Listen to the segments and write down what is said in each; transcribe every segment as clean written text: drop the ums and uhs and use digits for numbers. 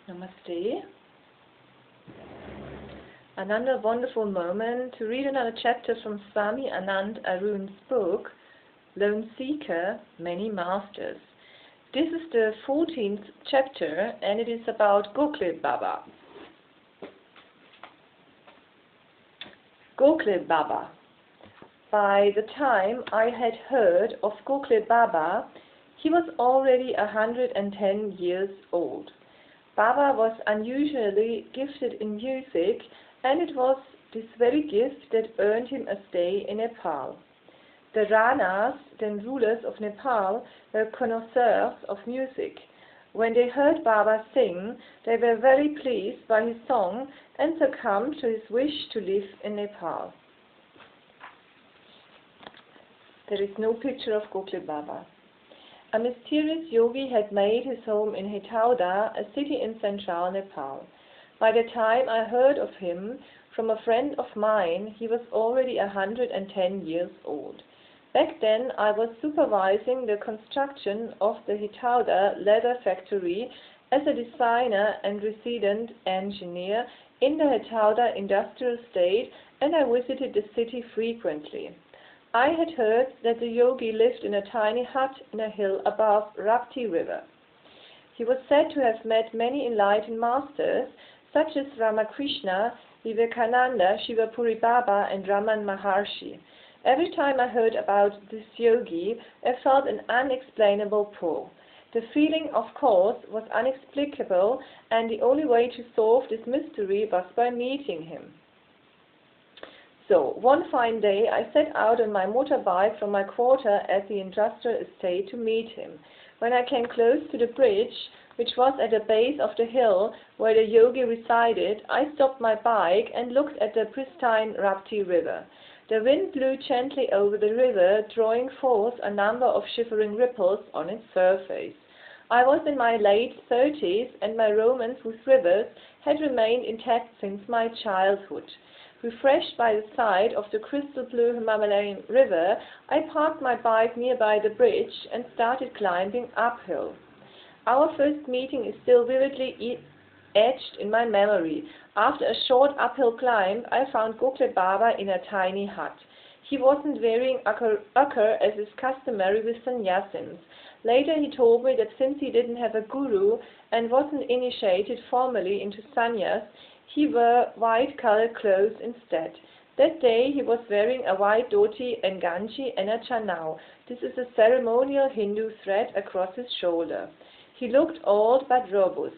Namaste. Another wonderful moment to read another chapter from Swami Anand Arun's book, Lone Seeker, Many Masters. This is the 14th chapter and it is about Gokhle Baba. Gokhle Baba. By the time I had heard of Gokhle Baba, he was already 110 years old. Baba was unusually gifted in music, and it was this very gift that earned him a stay in Nepal. The Ranas, then rulers of Nepal, were connoisseurs of music. When they heard Baba sing, they were very pleased by his song and succumbed to his wish to live in Nepal. There is no picture of Gokhle Baba. A mysterious yogi had made his home in Hetauda, a city in central Nepal. By the time I heard of him from a friend of mine, he was already 110 years old. Back then, I was supervising the construction of the Hetauda leather factory as a designer and resident engineer in the Hetauda industrial state, and I visited the city frequently. I had heard that the yogi lived in a tiny hut in a hill above Rapti river. He was said to have met many enlightened masters, such as Ramakrishna, Vivekananda, Shivapuri Baba, and Raman Maharshi. Every time I heard about this yogi, I felt an unexplainable pull. The feeling, of course, was inexplicable, and the only way to solve this mystery was by meeting him. So, one fine day, I set out on my motorbike from my quarter at the industrial estate to meet him. When I came close to the bridge, which was at the base of the hill where the yogi resided, I stopped my bike and looked at the pristine Rapti river. The wind blew gently over the river, drawing forth a number of shivering ripples on its surface. I was in my late 30s, and my romance with rivers had remained intact since my childhood. Refreshed by the sight of the crystal blue Himalayan river, I parked my bike nearby the bridge and started climbing uphill. Our first meeting is still vividly etched in my memory. After a short uphill climb, I found Gokhle Baba in a tiny hut. He wasn't wearing akkar as is customary with sannyasins. Later he told me that since he didn't have a guru and wasn't initiated formally into sannyas, he wore white-colored clothes instead. That day he was wearing a white dhoti and ganji and a chanau. This is a ceremonial Hindu thread across his shoulder. He looked old but robust.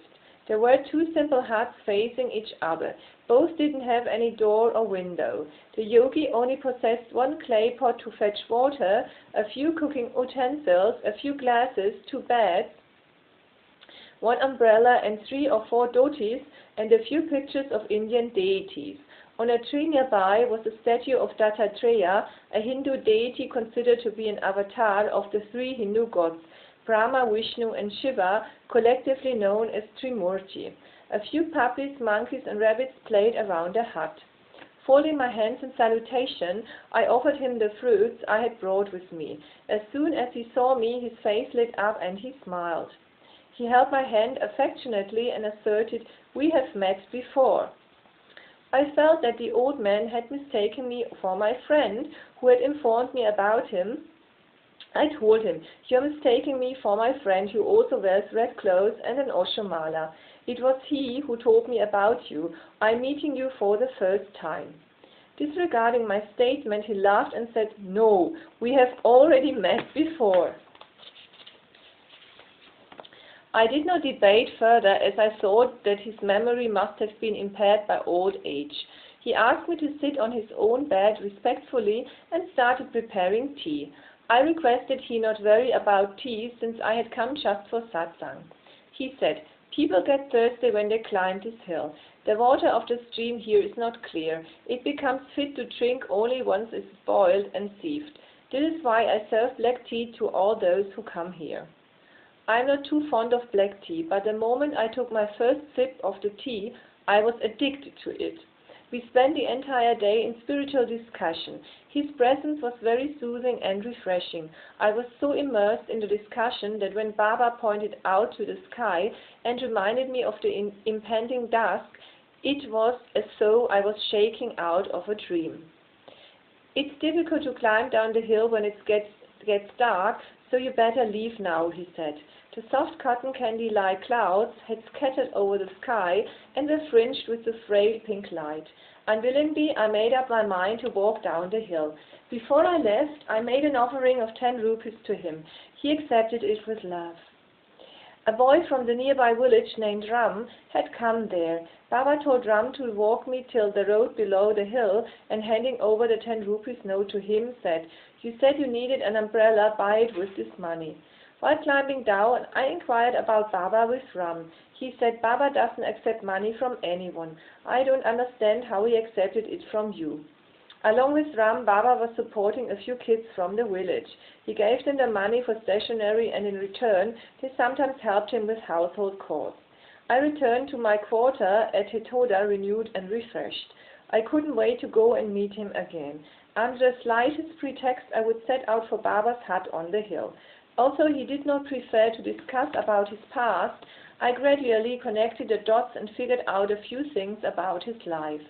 There were two simple huts facing each other. Both didn't have any door or window. The yogi only possessed one clay pot to fetch water, a few cooking utensils, a few glasses, two beds, one umbrella and 3 or 4 dhotis, and a few pictures of Indian deities. On a tree nearby was a statue of Dattatreya, a Hindu deity considered to be an avatar of the 3 Hindu gods, Brahma, Vishnu and Shiva, collectively known as Trimurti. A few puppies, monkeys and rabbits played around the hut. Folding my hands in salutation, I offered him the fruits I had brought with me. As soon as he saw me, his face lit up and he smiled. He held my hand affectionately and asserted, "We have met before." I felt that the old man had mistaken me for my friend who had informed me about him. I told him, "You are mistaking me for my friend who also wears red clothes and an Oshomala. It was he who told me about you. I am meeting you for the first time." Disregarding my statement, he laughed and said, "No, we have already met before." I did not debate further, as I thought that his memory must have been impaired by old age. He asked me to sit on his own bed respectfully and started preparing tea. I requested he not worry about tea, since I had come just for satsang. He said, "People get thirsty when they climb this hill. The water of the stream here is not clear. It becomes fit to drink only once it is boiled and sieved. This is why I serve black tea to all those who come here." I am not too fond of black tea, but the moment I took my first sip of the tea, I was addicted to it. We spent the entire day in spiritual discussion. His presence was very soothing and refreshing. I was so immersed in the discussion that when Baba pointed out to the sky and reminded me of the impending dusk, it was as though I was shaking out of a dream. It's difficult to climb down the hill when it gets dark, so you better leave now, he said. The soft cotton candy-like clouds had scattered over the sky and were fringed with the frail pink light. Unwillingly, I made up my mind to walk down the hill. Before I left, I made an offering of 10 rupees to him. He accepted it with love. A boy from the nearby village named Ram had come there. Baba told Ram to walk me till the road below the hill, and handing over the 10 rupees note to him, said, "You said you needed an umbrella, buy it with this money." While climbing down, I inquired about Baba with Ram. He said, "Baba doesn't accept money from anyone. I don't understand how he accepted it from you." Along with Ram, Baba was supporting a few kids from the village. He gave them the money for stationery, and in return, they sometimes helped him with household chores. I returned to my quarter at Hetoda renewed and refreshed. I couldn't wait to go and meet him again. Under the slightest pretext, I would set out for Baba's hut on the hill. Although he did not prefer to discuss about his past, I gradually connected the dots and figured out a few things about his life.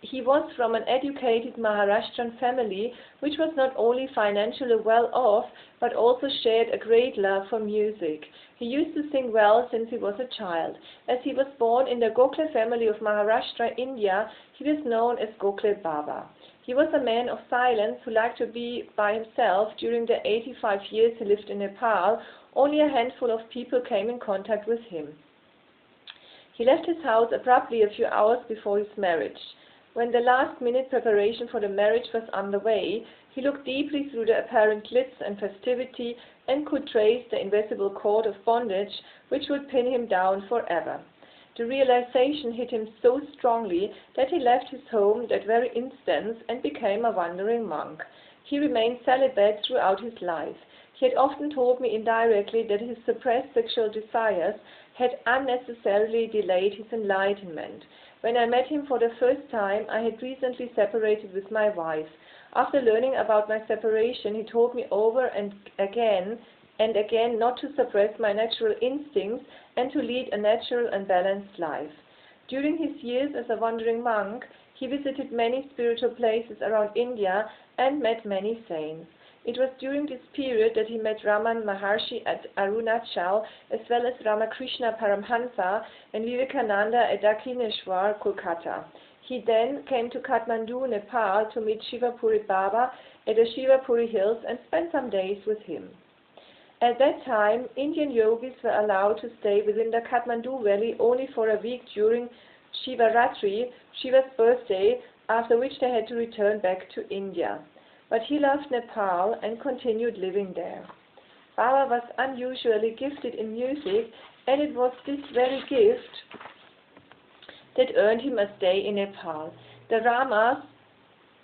He was from an educated Maharashtrian family, which was not only financially well off, but also shared a great love for music. He used to sing well since he was a child. As he was born in the Gokhle family of Maharashtra, India, he was known as Gokhle Baba. He was a man of silence who liked to be by himself. During the 85 years he lived in Nepal, only a handful of people came in contact with him. He left his house abruptly a few hours before his marriage. When the last-minute preparation for the marriage was underway, he looked deeply through the apparent glitz and festivity and could trace the invisible cord of bondage which would pin him down forever. The realization hit him so strongly that he left his home that very instant and became a wandering monk. He remained celibate throughout his life. He had often told me indirectly that his suppressed sexual desires had unnecessarily delayed his enlightenment. When I met him for the first time, I had recently separated with my wife. After learning about my separation, he told me over and again not to suppress my natural instincts and to lead a natural and balanced life. During his years as a wandering monk, he visited many spiritual places around India and met many saints. It was during this period that he met Raman Maharshi at Arunachal, as well as Ramakrishna Paramhansa and Vivekananda at Dakshineshwar, Kolkata. He then came to Kathmandu, Nepal, to meet Shivapuri Baba at the Shivapuri hills and spent some days with him. At that time, Indian yogis were allowed to stay within the Kathmandu valley only for a week during Shivaratri, Shiva's birthday, after which they had to return back to India. But he loved Nepal and continued living there. Baba was unusually gifted in music, and it was this very gift that earned him a stay in Nepal. The Ramas,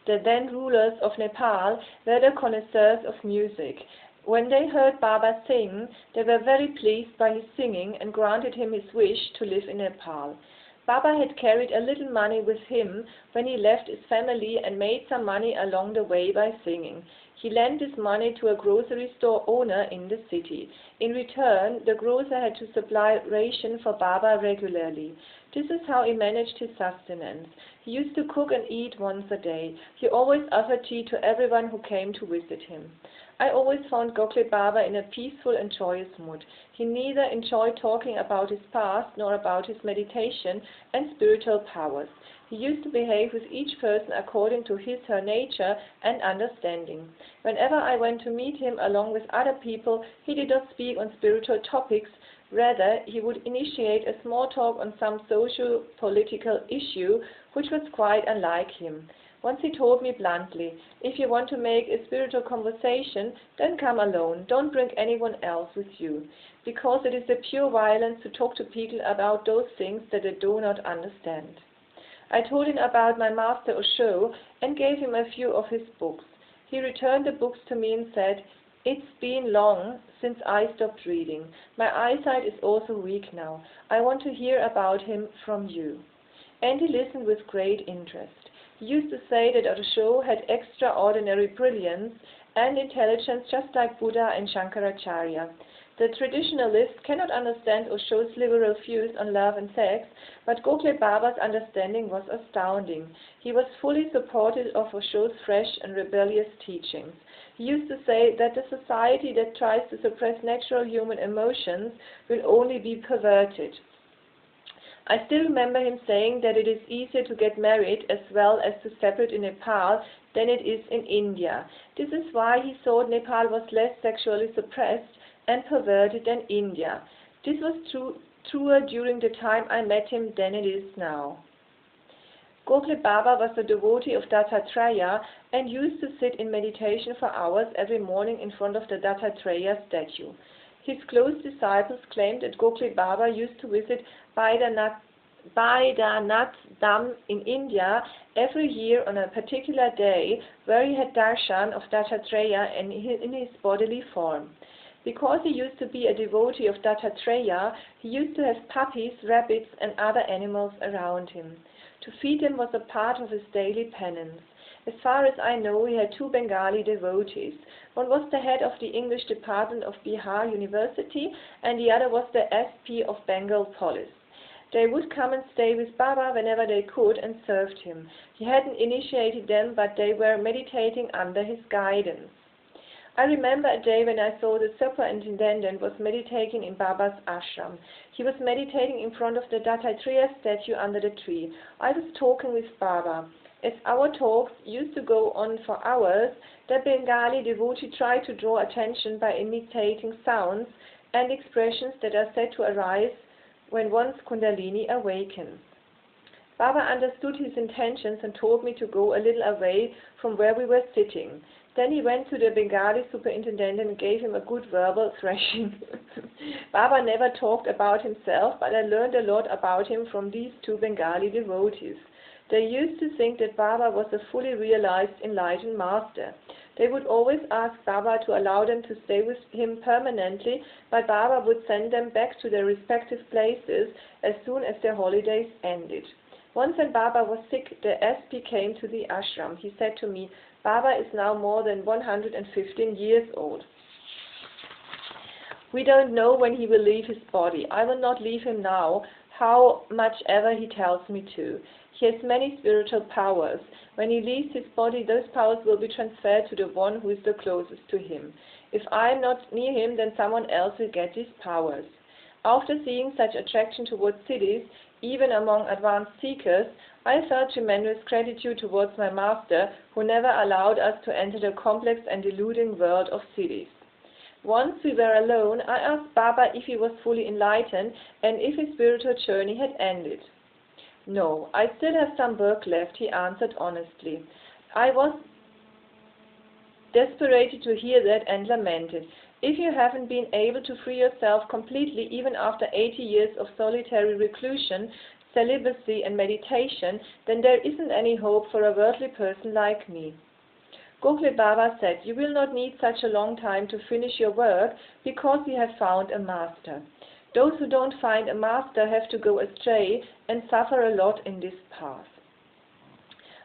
the then rulers of Nepal, were the connoisseurs of music. When they heard Baba sing, they were very pleased by his singing and granted him his wish to live in Nepal. Baba had carried a little money with him when he left his family and made some money along the way by singing. He lent this money to a grocery store owner in the city. In return, the grocer had to supply ration for Baba regularly. This is how he managed his sustenance. He used to cook and eat once a day. He always offered tea to everyone who came to visit him. I always found Gokhle Baba in a peaceful and joyous mood. He neither enjoyed talking about his past nor about his meditation and spiritual powers. He used to behave with each person according to his/her nature and understanding. Whenever I went to meet him along with other people, he did not speak on spiritual topics. Rather, he would initiate a small talk on some socio-political issue, which was quite unlike him. Once he told me bluntly, "If you want to make a spiritual conversation, then come alone. Don't bring anyone else with you, because it is a pure violence to talk to people about those things that they do not understand." I told him about my master Osho and gave him a few of his books. He returned the books to me and said, "It's been long since I stopped reading. My eyesight is also weak now. I want to hear about him from you." and he listened with great interest. He used to say that Osho had extraordinary brilliance and intelligence just like Buddha and Shankaracharya. The traditionalist cannot understand Osho's liberal views on love and sex, but Gokhle Baba's understanding was astounding. He was fully supportive of Osho's fresh and rebellious teachings. He used to say that the society that tries to suppress natural human emotions will only be perverted. I still remember him saying that it is easier to get married as well as to separate in Nepal than it is in India. This is why he thought Nepal was less sexually suppressed and perverted than India. This was truer during the time I met him than it is now. Gokhle Baba was a devotee of Dattatreya and used to sit in meditation for hours every morning in front of the Dattatreya statue. His close disciples claimed that Gokhle Baba used to visit Baidyanath Dham in India every year on a particular day where he had darshan of Dattatreya in his bodily form. Because he used to be a devotee of Dattatreya, he used to have puppies, rabbits and other animals around him. To feed them was a part of his daily penance. As far as I know, he had 2 Bengali devotees. One was the head of the English department of Bihar University and the other was the SP of Bengal Police. They would come and stay with Baba whenever they could and served him. He hadn't initiated them, but they were meditating under his guidance. I remember a day when I saw the superintendent was meditating in Baba's ashram. He was meditating in front of the Dattatreya statue under the tree. I was talking with Baba. As our talks used to go on for hours, the Bengali devotee tried to draw attention by imitating sounds and expressions that are said to arise when one's Kundalini awakens. Baba understood his intentions and told me to go a little away from where we were sitting. Then he went to the Bengali superintendent and gave him a good verbal thrashing. Baba never talked about himself, but I learned a lot about him from these 2 Bengali devotees. They used to think that Baba was a fully realized enlightened master. They would always ask Baba to allow them to stay with him permanently, but Baba would send them back to their respective places as soon as their holidays ended. Once when Baba was sick, the SP came to the ashram. He said to me, "Baba is now more than 115 years old. We don't know when he will leave his body. I will not leave him now, how much ever he tells me to. He has many spiritual powers. When he leaves his body, those powers will be transferred to the one who is the closest to him. If I am not near him, then someone else will get these powers." After seeing such attraction towards cities, even among advanced seekers, I felt tremendous gratitude towards my master, who never allowed us to enter the complex and deluding world of cities. Once we were alone, I asked Baba if he was fully enlightened and if his spiritual journey had ended. "No, I still have some work left," he answered honestly. I was desperate to hear that and lamented. "If you haven't been able to free yourself completely even after 80 years of solitary reclusion, celibacy and meditation, then there isn't any hope for a worldly person like me." Gokhle Baba said, "You will not need such a long time to finish your work because you have found a master. Those who don't find a master have to go astray and suffer a lot in this path."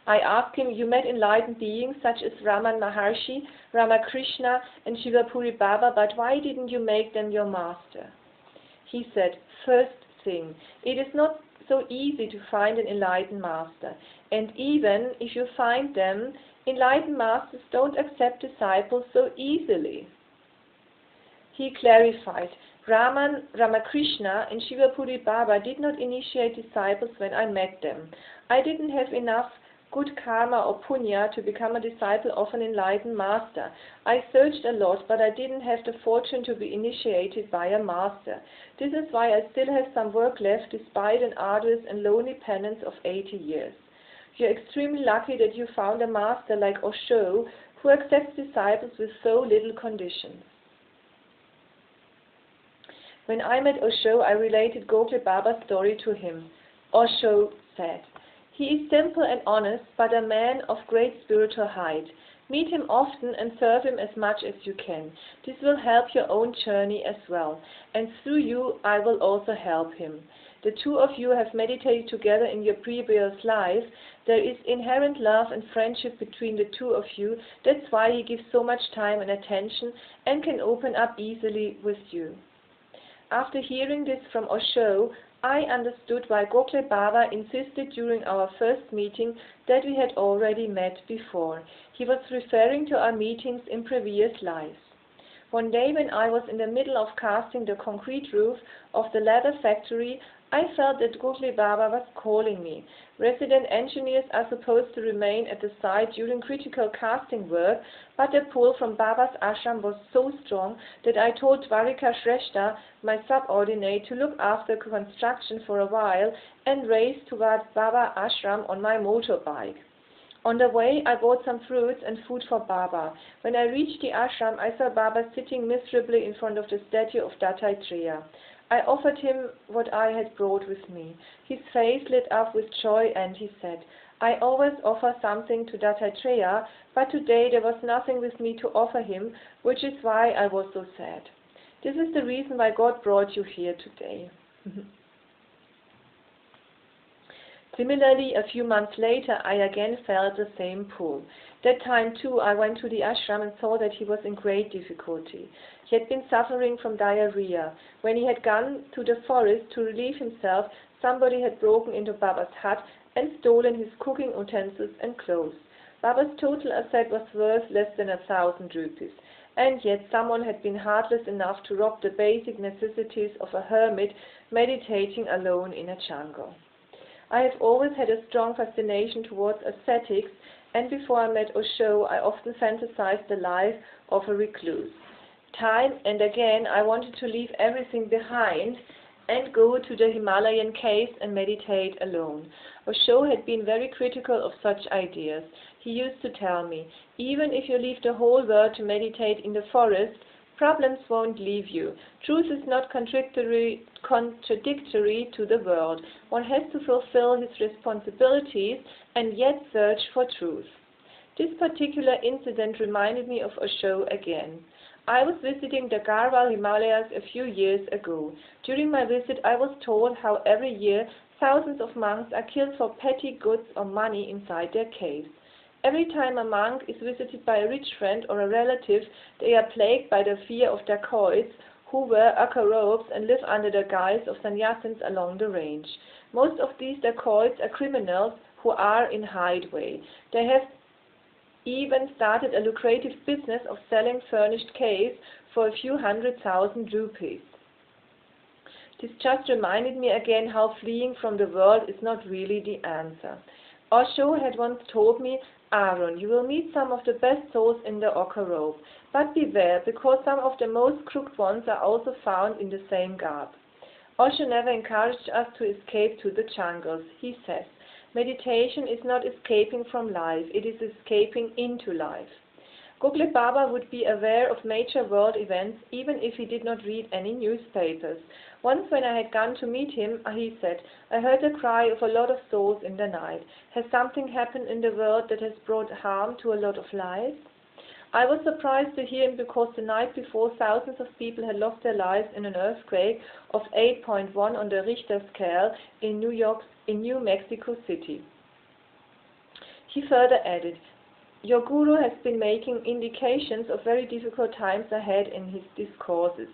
I asked him, "You met enlightened beings such as Raman Maharshi, Ramakrishna and Shivapuri Baba, but why didn't you make them your master?" He said, "First thing, it is not so easy to find an enlightened master, and even if you find them, enlightened masters don't accept disciples so easily." He clarified, "Raman, Ramakrishna and Shivapuri Baba did not initiate disciples when I met them. I didn't have enough good karma or punya to become a disciple of an enlightened master. I searched a lot, but I didn't have the fortune to be initiated by a master. This is why I still have some work left despite an arduous and lonely penance of 80 years. You're extremely lucky that you found a master like Osho who accepts disciples with so little conditions." When I met Osho, I related Gokhle Baba's story to him. Osho said, "He is simple and honest, but a man of great spiritual height. Meet him often and serve him as much as you can. This will help your own journey as well, and through you I will also help him. The two of you have meditated together in your previous life. There is inherent love and friendship between the two of you. That's why he gives so much time and attention and can open up easily with you. After hearing this from Osho, I understood why Gokhle Baba insisted during our first meeting that we had already met before. He was referring to our meetings in previous lives. One day when I was in the middle of casting the concrete roof of the leather factory, I felt that Gokhle Baba was calling me. Resident engineers are supposed to remain at the site during critical casting work, but the pull from Baba's ashram was so strong that I told Dwarika Shrestha, my subordinate, to look after construction for a while and raced toward Baba ashram on my motorbike. On the way, I bought some fruits and food for Baba. When I reached the ashram, I saw Baba sitting miserably in front of the statue of Dattatreya. I offered him what I had brought with me. His face lit up with joy and he said, "I always offer something to Dattatreya, but today there was nothing with me to offer him, which is why I was so sad. This is the reason why God brought you here today." Similarly, a few months later, I again felt the same pull. That time too, I went to the ashram and saw that he was in great difficulty. He had been suffering from diarrhea. When he had gone to the forest to relieve himself, somebody had broken into Baba's hut and stolen his cooking utensils and clothes. Baba's total asset was worth less than 1,000 rupees. And yet someone had been heartless enough to rob the basic necessities of a hermit meditating alone in a jungle. I have always had a strong fascination towards ascetics, and before I met Osho, I often fantasized the life of a recluse. Time and again, I wanted to leave everything behind and go to the Himalayan caves and meditate alone. Osho had been very critical of such ideas. He used to tell me, even if you leave the whole world to meditate in the forest, problems won't leave you. Truth is not contradictory to the world. One has to fulfill his responsibilities and yet search for truth. This particular incident reminded me of Osho again. I was visiting the Garhwal Himalayas a few years ago. During my visit, I was told how every year thousands of monks are killed for petty goods or money inside their caves. Every time a monk is visited by a rich friend or a relative, they are plagued by the fear of dacoits who wear ochre robes and live under the guise of sannyasins along the range. Most of these dacoits are criminals who are in hideaway. They have even started a lucrative business of selling furnished caves for a few 100,000 rupees. This just reminded me again how fleeing from the world is not really the answer. Osho had once told me, "Arun, you will meet some of the best souls in the ochre robe, but beware, because some of the most crooked ones are also found in the same garb." Osho never encouraged us to escape to the jungles. He says, meditation is not escaping from life, it is escaping into life. Gokhle Baba would be aware of major world events even if he did not read any newspapers. Once when I had gone to meet him, he said, "I heard the cry of a lot of souls in the night. Has something happened in the world that has brought harm to a lot of lives?" I was surprised to hear him because the night before thousands of people had lost their lives in an earthquake of 8.1 on the Richter scale in New Mexico City. He further added, "Your guru has been making indications of very difficult times ahead in his discourses.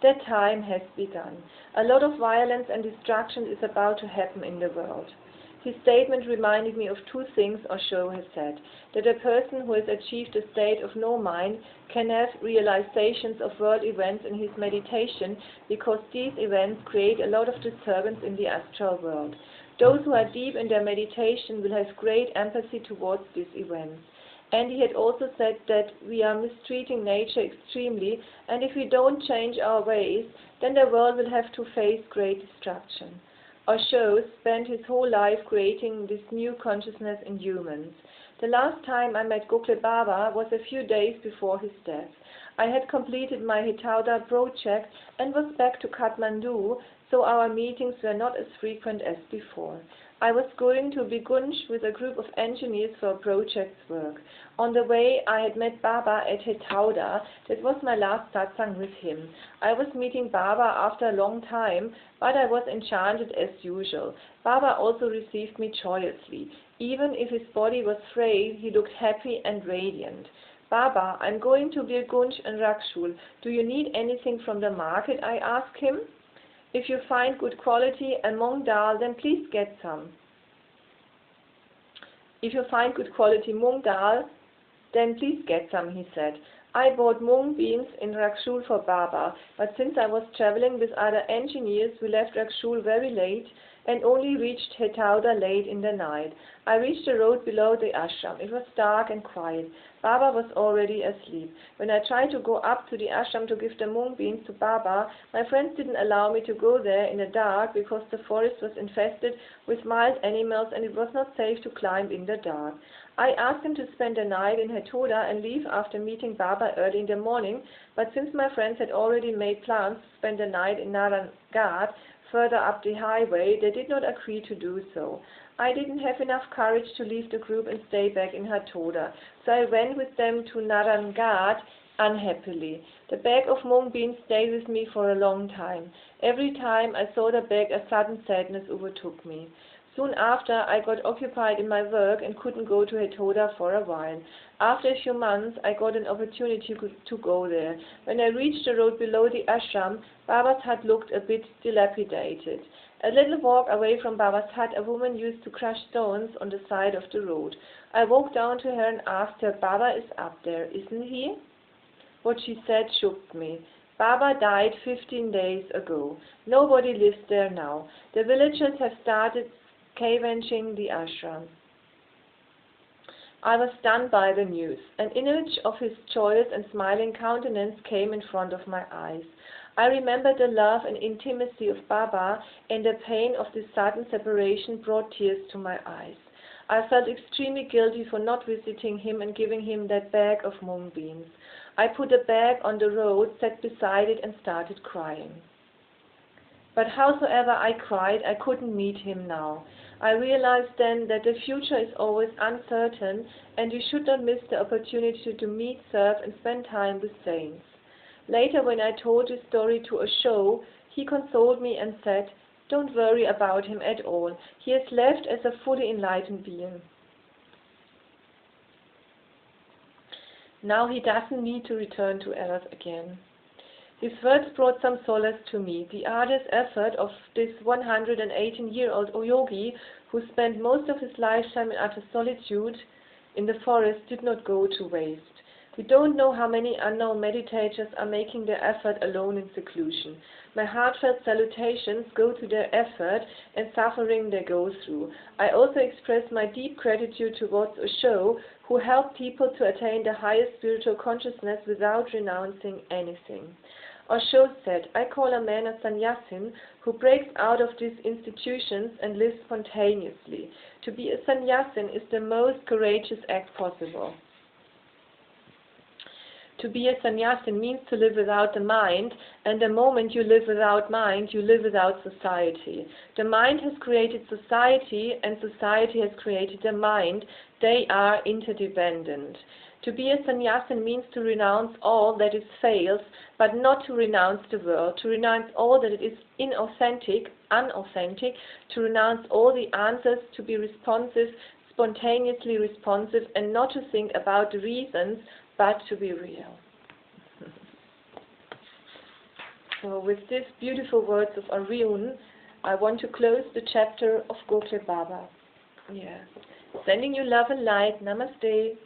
That time has begun. A lot of violence and destruction is about to happen in the world." His statement reminded me of two things Osho has said, that a person who has achieved a state of no mind can have realizations of world events in his meditation because these events create a lot of disturbance in the astral world. Those who are deep in their meditation will have great empathy towards these events. And he had also said that we are mistreating nature extremely, and if we don't change our ways, then the world will have to face great destruction. Osho spent his whole life creating this new consciousness in humans. The last time I met Gokhle Baba was a few days before his death. I had completed my Hitauda project and was back to Kathmandu so our meetings were not as frequent as before. I was going to Bigunj with a group of engineers for a project's work. On the way, I had met Baba at Hetauda. That was my last satsang with him. I was meeting Baba after a long time, but I was enchanted as usual. Baba also received me joyously. Even if his body was frail, he looked happy and radiant. Baba, I'm going to Bigunj and Rakshul. Do you need anything from the market? I asked him. If you find good quality and mung dal, then please get some. If you find good quality mung dal, then please get some, he said. I bought mung beans in Rakshul for Baba, but since I was traveling with other engineers, we left Rakshul very late and only reached Hetauda late in the night. I reached the road below the ashram. It was dark and quiet. Baba was already asleep. When I tried to go up to the ashram to give the mung beans to Baba, my friends didn't allow me to go there in the dark because the forest was infested with wild animals and it was not safe to climb in the dark. I asked them to spend the night in Hetauda and leave after meeting Baba early in the morning, but since my friends had already made plans to spend the night in Narangad, further up the highway, they did not agree to do so. I didn't have enough courage to leave the group and stay back in Hetauda, so I went with them to Narangad unhappily. The bag of mung beans stayed with me for a long time. Every time I saw the bag, a sudden sadness overtook me. Soon after, I got occupied in my work and couldn't go to Hetauda for a while. After a few months, I got an opportunity to go there. When I reached the road below the ashram, Baba's hut looked a bit dilapidated. A little walk away from Baba's hut, a woman used to crush stones on the side of the road. I walked down to her and asked her, Baba is up there, isn't he? What she said shook me. Baba died 15 days ago. Nobody lives there now. The villagers have started scavenging the ashram. I was stunned by the news. An image of his joyous and smiling countenance came in front of my eyes. I remembered the love and intimacy of Baba, and the pain of this sudden separation brought tears to my eyes. I felt extremely guilty for not visiting him and giving him that bag of mung beans. I put the bag on the road, sat beside it, and started crying. But howsoever I cried, I couldn't meet him now. I realized then that the future is always uncertain, and you should not miss the opportunity to meet, serve, and spend time with saints. Later, when I told this story to a show, he consoled me and said, "Don't worry about him at all. He has left as a fully enlightened being. Now he doesn't need to return to earth again." His words brought some solace to me. The arduous effort of this 118-year-old yogi, who spent most of his lifetime in utter solitude in the forest, did not go to waste. We don't know how many unknown meditators are making their effort alone in seclusion. My heartfelt salutations go to their effort and suffering they go through. I also express my deep gratitude towards Osho, who helped people to attain the highest spiritual consciousness without renouncing anything. Osho said, "I call a man a sannyasin who breaks out of these institutions and lives spontaneously. To be a sannyasin is the most courageous act possible." To be a sannyasin means to live without the mind, and the moment you live without mind, you live without society. The mind has created society, and society has created the mind. They are interdependent. To be a sannyasin means to renounce all that is false, but not to renounce the world, to renounce all that is unauthentic, to renounce all the answers, to be responsive, spontaneously responsive, and not to think about the reasons, but to be real. So with these beautiful words of Arun, I want to close the chapter of Gokhle Baba. Yeah. Sending you love and light. Namaste.